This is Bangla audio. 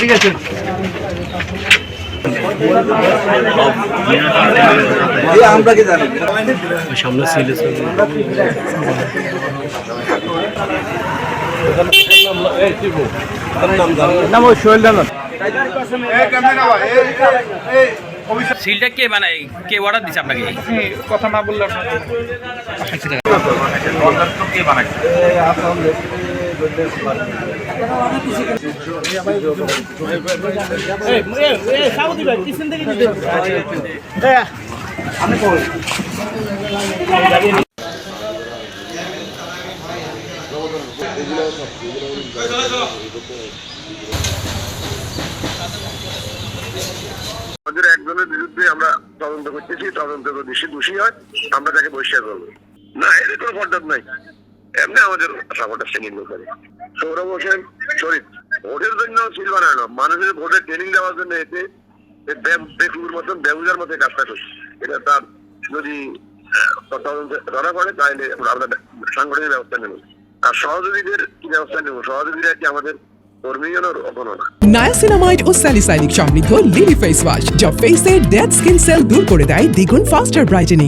ঠিক আছে আমরা কি জানি সামনে ছিল নাম ওই শৈলদান সিলটা কে বানায়, কে অর্ডার দিচ্ছে আপনাকে? কথা না বললে কে বানায়? একজনের বিরুদ্ধে আমরা তদন্ত করতেছি, তদন্ত বেশি দোষী হয় আমরা তাকে বহিষ্কার করবো না, এর কোনো পর্যাদ নাই। এমনি আমাদের সাপোর্টার শ্রেণীর লোক সৌরভ হোসেন শরীফ ভোটের জন্য সিল বানানো, মানুষের ভোটের ট্রেনিং দেওয়ার জন্য এতে বেকুর মতন বেহুজার মতো কাজটা করছে। এটা তার যদি তদন্ত ধরা পড়ে তাহলে আমরা সাংগঠনিক ব্যবস্থা নেব। আর সহযোগীদের কি ব্যবস্থা নেব? সহযোগীরা কি আমাদের নায়াসিনামাইড ও স্যালিসাইলিক সমৃদ্ধ লিলি ফেস ওয়াশ যা ফেসের ডেড স্কিন সেল দূর করে দেয় দ্বিগুণ ফাস্টার ব্রাইটেনিং।